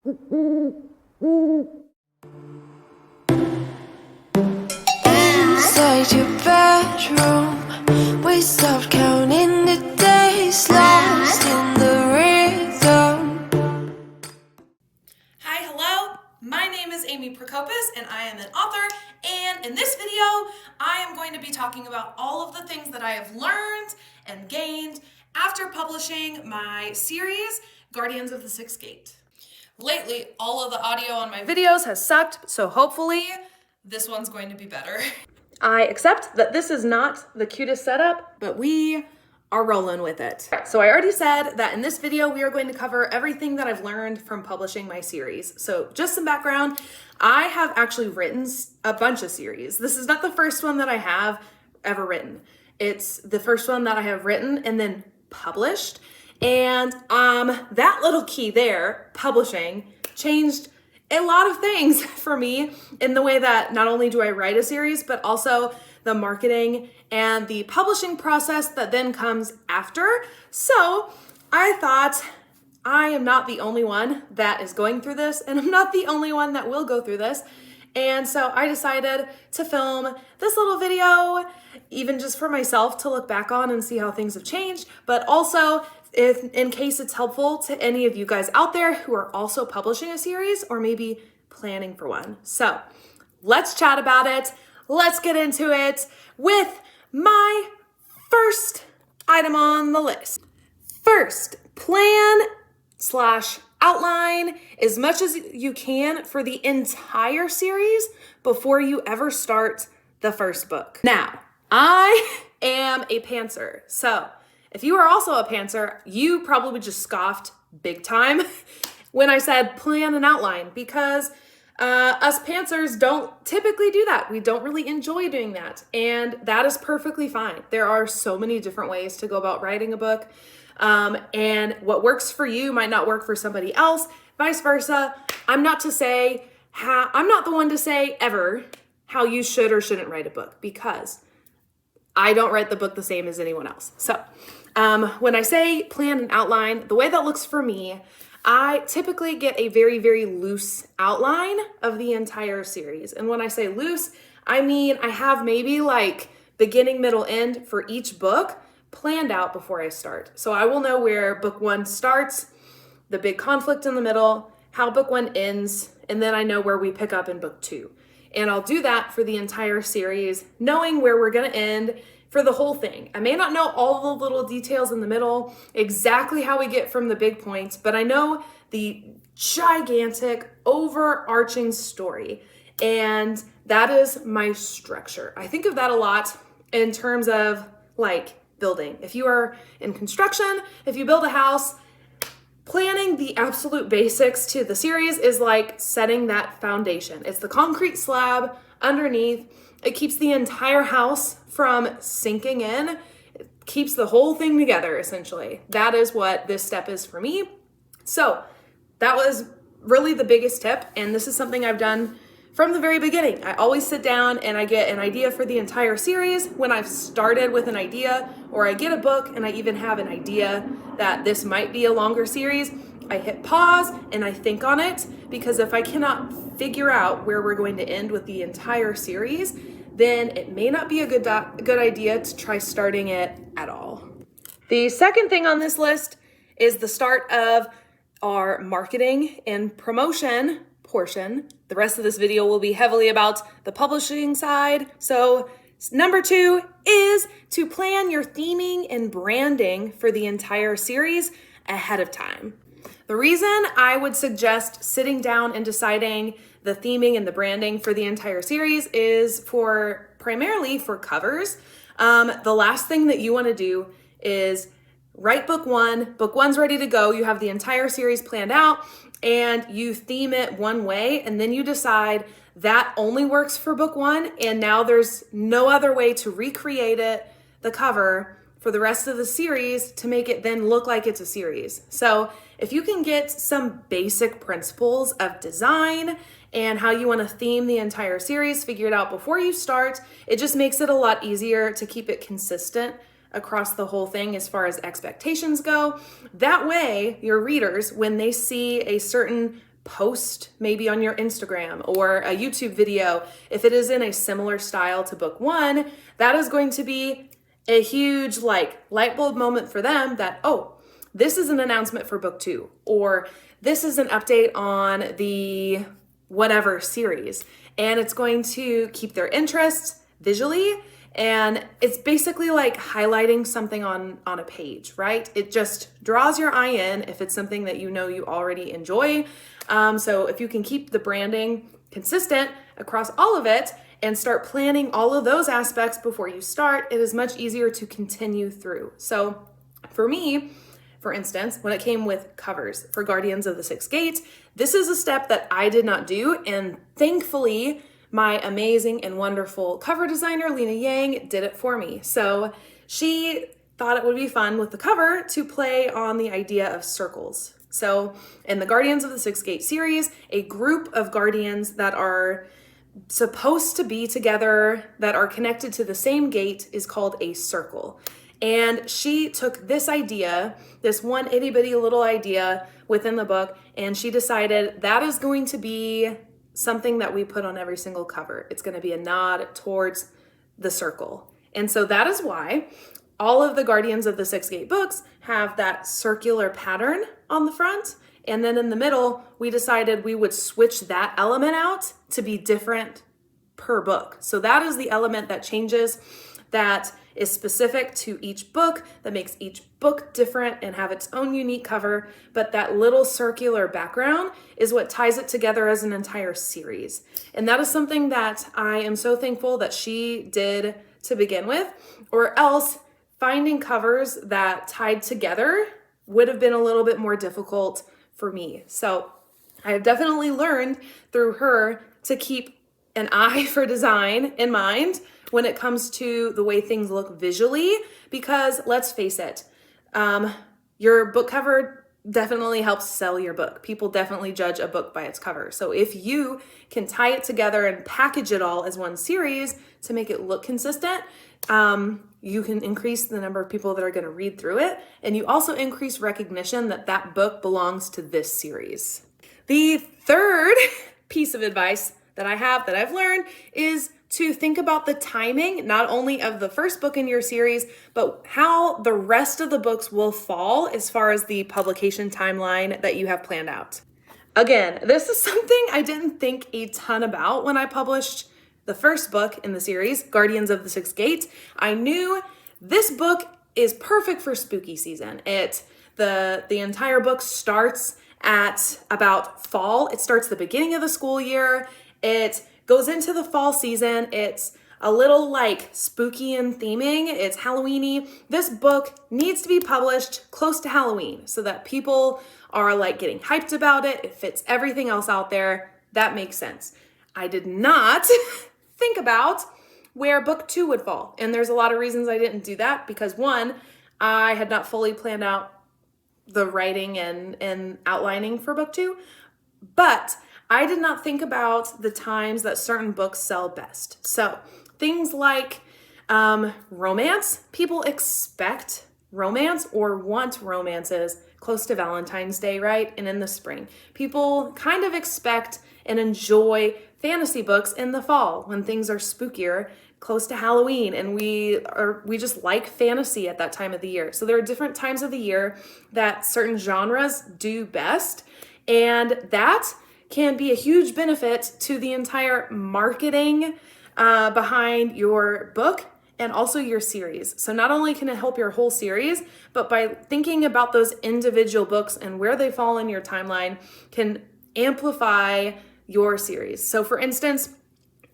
Inside your bedroom, we stopped counting the days, lost in the rhythm. Hi, hello. My name is Amy Prokopis and I am an author, and in this video I am going to be talking about all of the things that I have learned and gained after publishing my series, Guardians of the Sixth Gate. Lately, all of the audio on my videos has sucked, so hopefully this one's going to be better. I accept that this is not the cutest setup, but we are rolling with it. So I already said that in this video, we are going to cover everything that I've learned from publishing my series. So just some background, I have actually written a bunch of series. This is not the first one that I have ever written. It's the first one that I have written and then published. And that little key there, publishing, changed a lot of things for me in the way that not only do I write a series, but also the marketing and the publishing process that then comes after. So I thought I am not the only one that is going through this, and I'm not the only one that will go through this. And so I decided to film this little video, even just for myself to look back on and see how things have changed, but also if in case it's helpful to any of you guys out there who are also publishing a series or maybe planning for one. So let's chat about it. Let's get into it with my first item on the list. First, plan/outline as much as you can for the entire series before you ever start the first book. Now, I am a pantser, so if you are also a pantser, you probably just scoffed big time when I said plan and outline, because us pantsers don't typically do that. We don't really enjoy doing that, and that is perfectly fine. There are so many different ways to go about writing a book, and what works for you might not work for somebody else, vice versa. I'm not the one to say ever how you should or shouldn't write a book, because I don't write the book the same as anyone else. So when I say plan and outline, the way that looks for me, I typically get a very, very loose outline of the entire series. And when I say loose, I mean I have maybe like beginning, middle, end for each book planned out before I start. So I will know where book one starts, the big conflict in the middle, how book one ends, and then I know where we pick up in book two. And I'll do that for the entire series, knowing where we're gonna end for the whole thing. I may not know all the little details in the middle, exactly how we get from the big points, but I know the gigantic overarching story. And that is my structure. I think of that a lot in terms of like building. If you are in construction, if you build a house, planning the absolute basics to the series is like setting that foundation. It's the concrete slab underneath. It keeps the entire house from sinking in. It keeps the whole thing together, essentially. That is what this step is for me. So that was really the biggest tip, and this is something I've done from the very beginning. I always sit down and I get an idea for the entire series when I've started with an idea, or I get a book and I even have an idea that this might be a longer series. I hit pause and I think on it, because if I cannot figure out where we're going to end with the entire series, then it may not be a good idea to try starting it at all. The second thing on this list is the start of our marketing and promotion portion. The rest of this video will be heavily about the publishing side. So number 2 is to plan your theming and branding for the entire series ahead of time. The reason I would suggest sitting down and deciding the theming and the branding for the entire series is primarily for covers. The last thing that you want to do is write book one. Book one's ready to go. You have the entire series planned out and you theme it one way, and then you decide that only works for book one, and now there's no other way to recreate it, the cover, for the rest of the series to make it then look like it's a series. So if you can get some basic principles of design and how you want to theme the entire series figured out before you start, it just makes it a lot easier to keep it consistent across the whole thing as far as expectations go. That way, your readers, when they see a certain post maybe on your Instagram or a YouTube video, if it is in a similar style to book one, that is going to be a huge like light bulb moment for them that, oh, this is an announcement for book two, or this is an update on the whatever series. And it's going to keep their interest visually. And it's basically like highlighting something on a page, right? It just draws your eye in if it's something that you know you already enjoy. So if you can keep the branding consistent across all of it and start planning all of those aspects before you start, it is much easier to continue through. So for me, for instance, when it came with covers for Guardians of the Sixth Gate, this is a step that I did not do. And thankfully, my amazing and wonderful cover designer, Lena Yang, did it for me. So she thought it would be fun with the cover to play on the idea of circles. So in the Guardians of the Sixth Gate series, a group of guardians that are supposed to be together, that are connected to the same gate, is called a circle. And she took this idea, this one itty bitty little idea within the book, and she decided that is going to be something that we put on every single cover. It's going to be a nod towards the circle. And so that is why all of the Guardians of the Sixth Gate books have that circular pattern on the front. And then in the middle, we decided we would switch that element out to be different per book. So that is the element that changes, that is specific to each book, that makes each book different and have its own unique cover. But that little circular background is what ties it together as an entire series. And that is something that I am so thankful that she did to begin with, or else finding covers that tied together would have been a little bit more difficult for me. So I have definitely learned through her to keep an eye for design in mind when it comes to the way things look visually, because let's face it, your book cover definitely helps sell your book. People definitely judge a book by its cover. So if you can tie it together and package it all as one series to make it look consistent, you can increase the number of people that are going to read through it. And you also increase recognition that that book belongs to this series. The third piece of advice that I have, that I've learned, is to think about the timing, not only of the first book in your series, but how the rest of the books will fall as far as the publication timeline that you have planned out. Again, this is something I didn't think a ton about when I published the first book in the series, Guardians of the Sixth Gate. I knew this book is perfect for spooky season. The entire book starts at about fall. It starts the beginning of the school year. It goes into the fall season. It's a little like spooky in theming. It's Halloween-y. This book needs to be published close to Halloween so that people are like getting hyped about it. It fits everything else out there. That makes sense. I did not think about where book two would fall. And there's a lot of reasons I didn't do that, because one, I had not fully planned out the writing and outlining for book two, but I did not think about the times that certain books sell best. So things like romance, people expect romance or want romances close to Valentine's Day, right? And in the spring. People kind of expect and enjoy fantasy books in the fall when things are spookier, close to Halloween, and we just like fantasy at that time of the year. So there are different times of the year that certain genres do best, and that can be a huge benefit to the entire marketing behind your book and also your series. So not only can it help your whole series, but by thinking about those individual books and where they fall in your timeline can amplify your series. So for instance,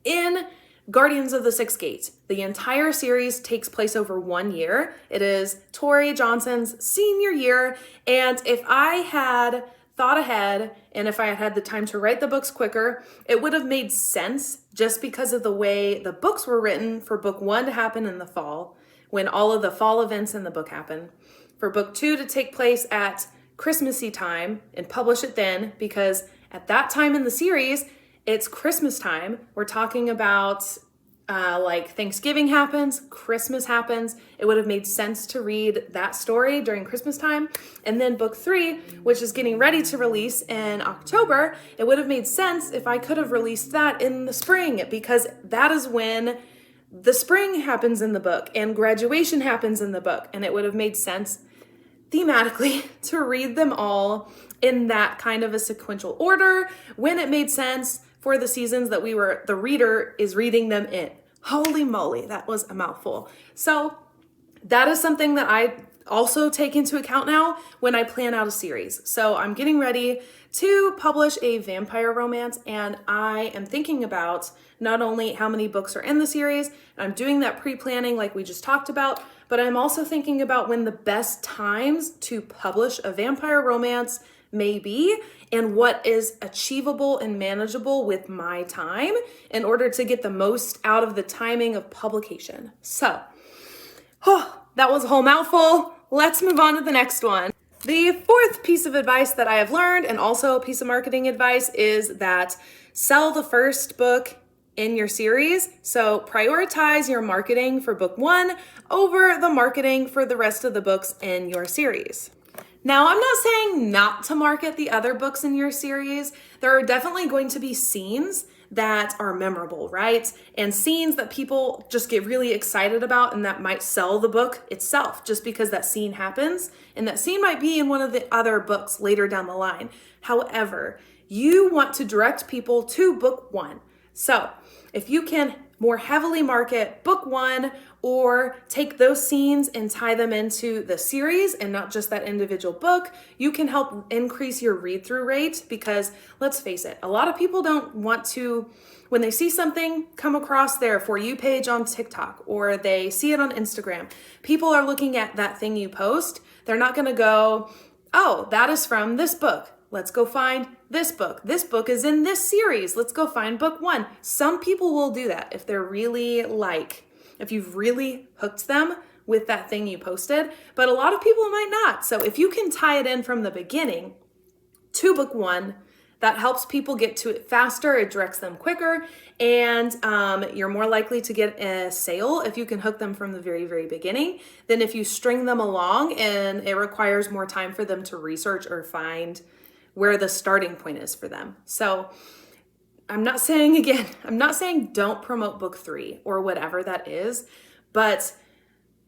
in Guardians of the Sixth Gate, the entire series takes place over 1 year. It is Tori Johnson's senior year, and if I had thought ahead and if I had had the time to write the books quicker, it would have made sense just because of the way the books were written for book one to happen in the fall, when all of the fall events in the book happen. For book two to take place at Christmassy time and publish it then, because at that time in the series, it's Christmas time. We're talking about like Thanksgiving happens, Christmas happens, it would have made sense to read that story during Christmas time. And then book 3, which is getting ready to release in October, it would have made sense if I could have released that in the spring, because that is when the spring happens in the book and graduation happens in the book. And it would have made sense thematically to read them all in that kind of a sequential order when it made sense for the seasons that the reader is reading them in. Holy moly, that was a mouthful. So that is something that I also take into account now when I plan out a series. So I'm getting ready to publish a vampire romance, and I am thinking about not only how many books are in the series, I'm doing that pre-planning like we just talked about, but I'm also thinking about when the best times to publish a vampire romance may be and what is achievable and manageable with my time in order to get the most out of the timing of publication. So, that was a whole mouthful. Let's move on to the next one. The fourth piece of advice that I have learned, and also a piece of marketing advice, is that sell the first book in your series. So prioritize your marketing for book 1 over the marketing for the rest of the books in your series. Now, I'm not saying not to market the other books in your series. There are definitely going to be scenes that are memorable, right? And scenes that people just get really excited about and that might sell the book itself just because that scene happens. And that scene might be in one of the other books later down the line. However, you want to direct people to book 1. So if you can more heavily market book 1 or take those scenes and tie them into the series and not just that individual book, you can help increase your read-through rate, because let's face it, a lot of people don't want to, when they see something come across their For You page on TikTok or they see it on Instagram, people are looking at that thing you post. They're not going to go, oh, that is from this book. Let's go find this book. This book is in this series. Let's go find book 1. Some people will do that if they're really if you've really hooked them with that thing you posted, but a lot of people might not. So if you can tie it in from the beginning to book 1, that helps people get to it faster. It directs them quicker, and you're more likely to get a sale if you can hook them from the very, very beginning than if you string them along and it requires more time for them to research or find where the starting point is for them. So I'm not saying don't promote book 3 or whatever that is, but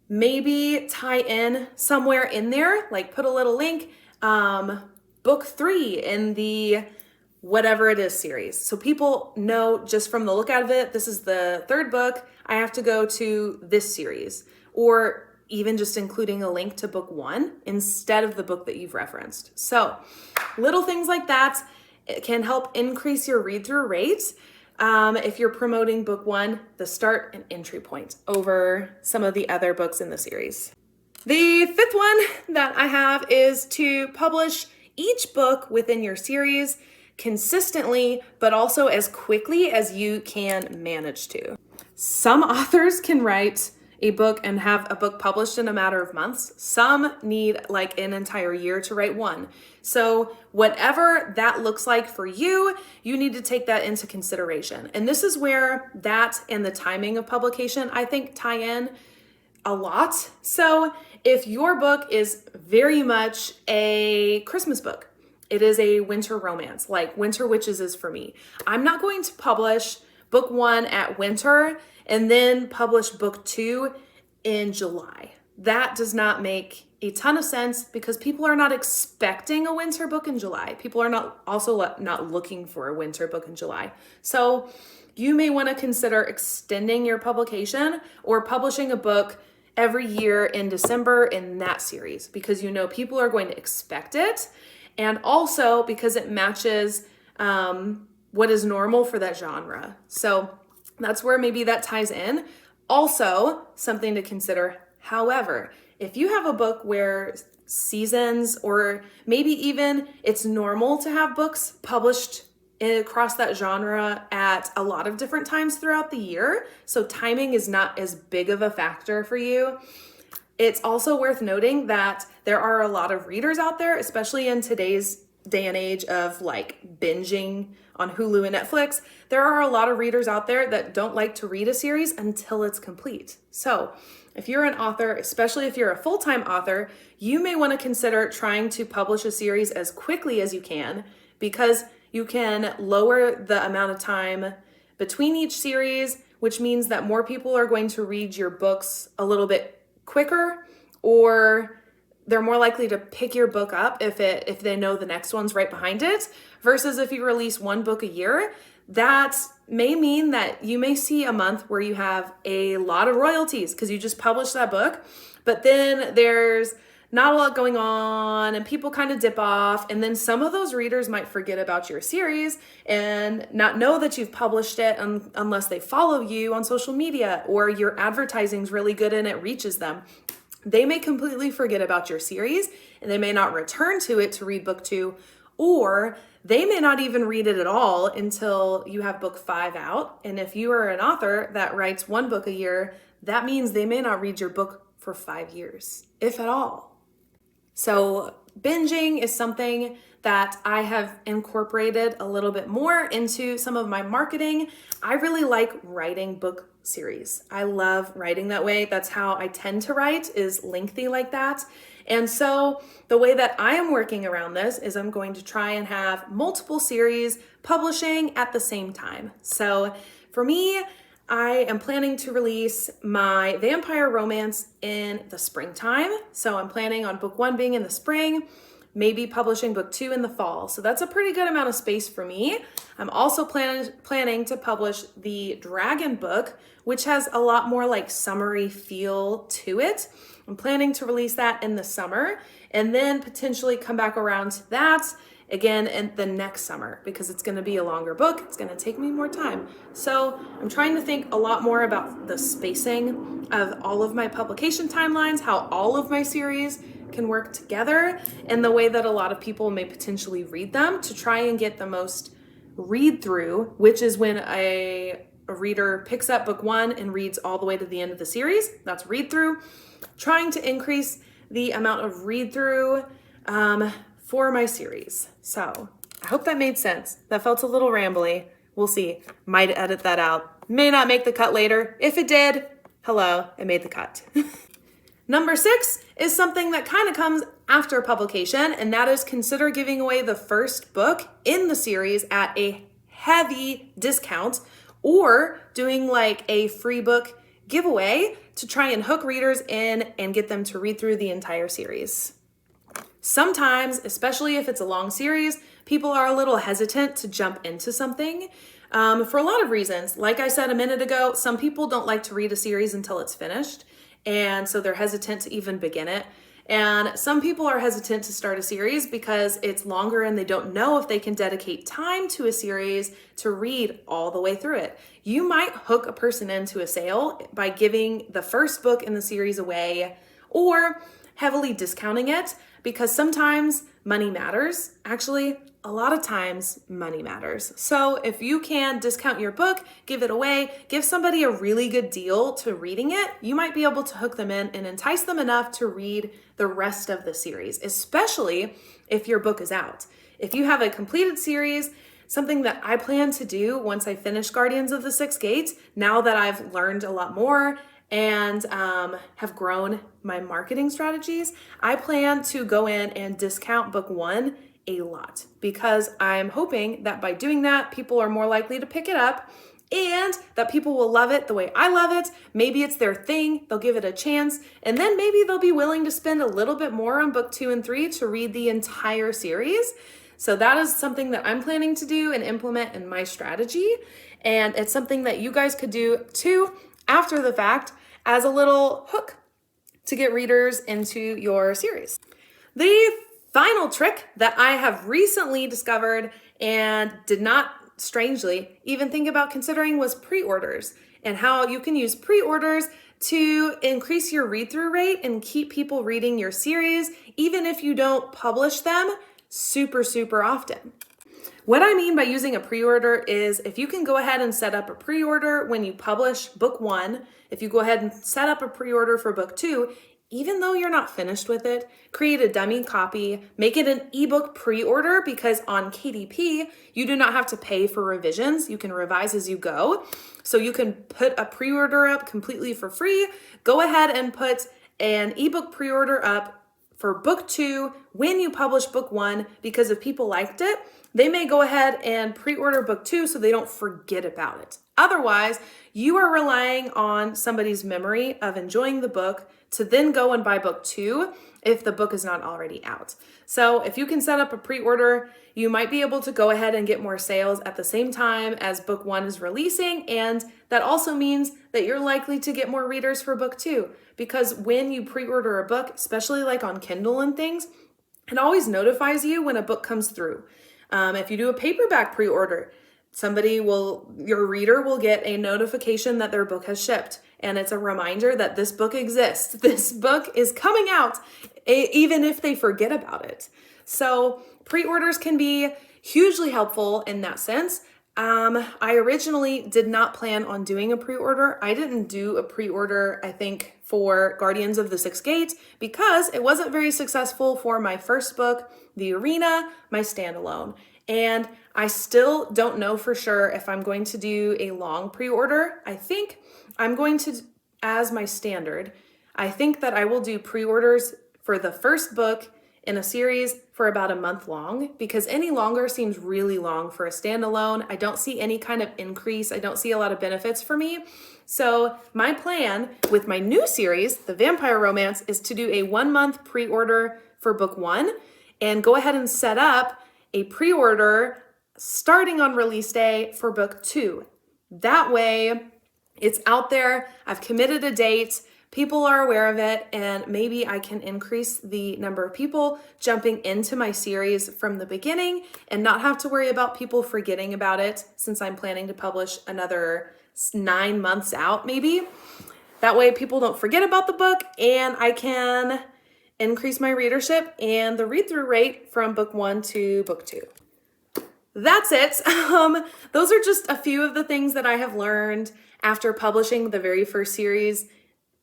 maybe tie in somewhere in there, like put a little link, book 3 in the whatever it is series. So people know just from the look out of it, this is the 3rd book, I have to go to this series, or even just including a link to book 1 instead of the book that you've referenced. So little things like that, it can help increase your read-through rate if you're promoting book 1, the start and entry point, over some of the other books in the series. The 5th one that I have is to publish each book within your series consistently, but also as quickly as you can manage to. Some authors can write a book and have a book published in a matter of months. Some need like an entire year to write one. So whatever that looks like for you, you need to take that into consideration. And this is where that and the timing of publication, I think, tie in a lot. So if your book is very much a Christmas book, it is a winter romance, like Winter Witches is for me, I'm not going to publish book 1 at winter and then publish book 2 in July. That does not make a ton of sense because people are not expecting a winter book in July. People are not looking for a winter book in July. So you may want to consider extending your publication or publishing a book every year in December in that series, because you know people are going to expect it, and also because it matches what is normal for that genre. So that's where maybe that ties in. Also, something to consider, however, if you have a book where seasons, or maybe even it's normal to have books published across that genre at a lot of different times throughout the year, so timing is not as big of a factor for you, it's also worth noting that there are a lot of readers out there, especially in today's day and age of like binging on Hulu and Netflix, there are a lot of readers out there that don't like to read a series until it's complete. So if you're an author, especially if you're a full-time author, you may want to consider trying to publish a series as quickly as you can, because you can lower the amount of time between each series, which means that more people are going to read your books a little bit quicker, or they're more likely to pick your book up if they know the next one's right behind it, versus if you release one book a year. That may mean that you may see a month where you have a lot of royalties because you just published that book, but then there's not a lot going on and people kind of dip off, and then some of those readers might forget about your series and not know that you've published it unless they follow you on social media or your advertising's really good and it reaches them. They may completely forget about your series and they may not return to it to read book 2, or they may not even read it at all until you have book 5 out. And if you are an author that writes one book a year, that means they may not read your book for 5 years, if at all. So binging is something that I have incorporated a little bit more into some of my marketing. I really like writing book series. I love writing that way. That's how I tend to write, is lengthy like that. And so the way that I am working around this is I'm going to try and have multiple series publishing at the same time. So for me, I am planning to release my vampire romance in the springtime. So I'm planning on book 1 being in the spring, maybe publishing book 2 in the fall. So that's a pretty good amount of space for me. I'm also planning to publish the dragon book, which has a lot more like summery feel to it. I'm planning to release that in the summer and then potentially come back around to that again in the next summer, because it's going to be a longer book. It's going to take me more time. So I'm trying to think a lot more about the spacing of all of my publication timelines, how all of my series can work together, and the way that a lot of people may potentially read them, to try and get the most read through, which is when a reader picks up book 1 and reads all the way to the end of the series. That's read through. Trying to increase the amount of read through for my series. So I hope that made sense. That felt a little rambly. We'll see. Might edit that out. May not make the cut later. If it did, hello, it made the cut. Number 6 is something that kind of comes after publication, and that is consider giving away the first book in the series at a heavy discount, or doing like a free book giveaway to try and hook readers in and get them to read through the entire series. Sometimes, especially if it's a long series, people are a little hesitant to jump into something for a lot of reasons. Like I said a minute ago, some people don't like to read a series until it's finished, and so they're hesitant to even begin it. And some people are hesitant to start a series because it's longer and they don't know if they can dedicate time to a series to read all the way through it. You might hook a person into a sale by giving the first book in the series away, or heavily discounting it, because sometimes money matters. Actually, a lot of times money matters. So if you can discount your book, give it away, give somebody a really good deal to reading it, you might be able to hook them in and entice them enough to read the rest of the series, especially if your book is out. If you have a completed series, something that I plan to do once I finish Guardians of the Sixth Gate, now that I've learned a lot more and have grown my marketing strategies, I plan to go in and discount book 1 a lot, because I'm hoping that by doing that, people are more likely to pick it up and that people will love it the way I love it. Maybe it's their thing, they'll give it a chance, and then maybe they'll be willing to spend a little bit more on book 2 and 3 to read the entire series. So that is something that I'm planning to do and implement in my strategy. And it's something that you guys could do too after the fact as a little hook to get readers into your series. The final trick that I have recently discovered and did not, strangely, even think about considering was pre-orders, and how you can use pre-orders to increase your read-through rate and keep people reading your series, even if you don't publish them super often. What I mean by using a pre-order is if you can go ahead and set up a pre-order when you publish book 1, if you go ahead and set up a pre-order for book 2, even though you're not finished with it, create a dummy copy, make it an ebook pre-order, because on KDP, you do not have to pay for revisions. You can revise as you go. So you can put a pre-order up completely for free. Go ahead and put an ebook pre-order up for book 2 when you publish book 1, because if people liked it, they may go ahead and pre-order book 2 so they don't forget about it. Otherwise, you are relying on somebody's memory of enjoying the book to then go and buy book 2 if the book is not already out. So if you can set up a pre-order, you might be able to go ahead and get more sales at the same time as book 1 is releasing. And that also means that you're likely to get more readers for book 2, because when you pre-order a book, especially like on Kindle and things, it always notifies you when a book comes through. If you do a paperback pre-order, your reader will get a notification that their book has shipped. And it's a reminder that this book exists. This book is coming out, even if they forget about it. So pre-orders can be hugely helpful in that sense. I originally did not plan on doing a pre-order. I didn't do a pre-order, I think, for Guardians of the Sixth Gate because it wasn't very successful for my first book, The Arena, my standalone. And I still don't know for sure if I'm going to do a long pre-order. I think I'm going to, as my standard, I think that I will do pre-orders for the first book in a series for about a month long, because any longer seems really long for a standalone. I don't see any kind of increase. I don't see a lot of benefits for me. So my plan with my new series, The Vampire Romance, is to do a 1-month pre-order for book 1 and go ahead and set up a pre-order starting on release day for book 2. That way it's out there. I've committed a date. People are aware of it, and maybe I can increase the number of people jumping into my series from the beginning and not have to worry about people forgetting about it, since I'm planning to publish another 9 months out maybe. That way people don't forget about the book, and I can increase my readership and the read-through rate from book 1 to book 2. That's it. Those are just a few of the things that I have learned after publishing the very first series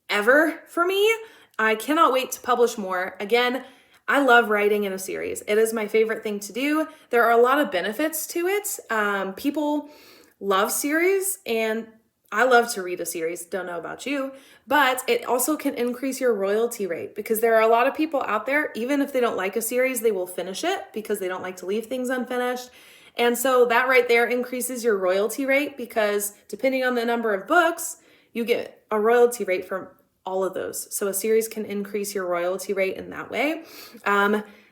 ever for me. I cannot wait to publish more. Again, I love writing in a series. It is my favorite thing to do. There are a lot of benefits to it. People love series, and I love to read a series. Don't know about you, but it also can increase your royalty rate, because there are a lot of people out there, even if they don't like a series, they will finish it because they don't like to leave things unfinished. And so that right there increases your royalty rate, because depending on the number of books, you get a royalty rate from all of those. So a series can increase your royalty rate in that way.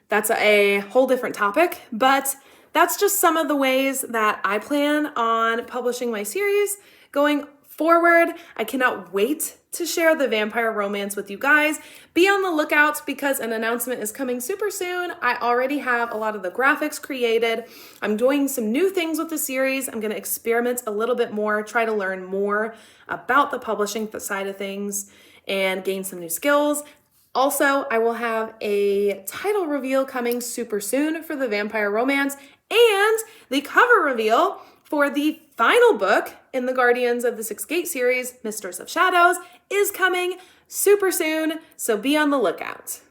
That's a whole different topic, but that's just some of the ways that I plan on publishing my series going forward. I cannot wait to share The Vampire Romance with you guys. Be on the lookout, because an announcement is coming super soon. I already have a lot of the graphics created. I'm doing some new things with the series. I'm going to experiment a little bit more, try to learn more about the publishing side of things, and gain some new skills. Also, I will have a title reveal coming super soon for The Vampire Romance, and the cover reveal for the final book in the Guardians of the Sixth Gate series, Mistress of Shadows, is coming super soon, so be on the lookout.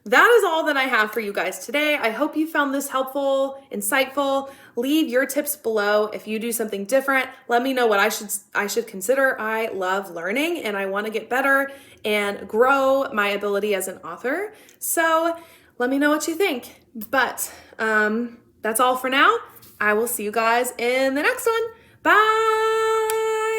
That is all that I have for you guys today. I hope you found this helpful, insightful. Leave your tips below if you do something different. Let me know what I should consider. I love learning, and I want to get better and grow my ability as an author. So let me know what you think. But that's all for now. I will see you guys in the next one. Bye!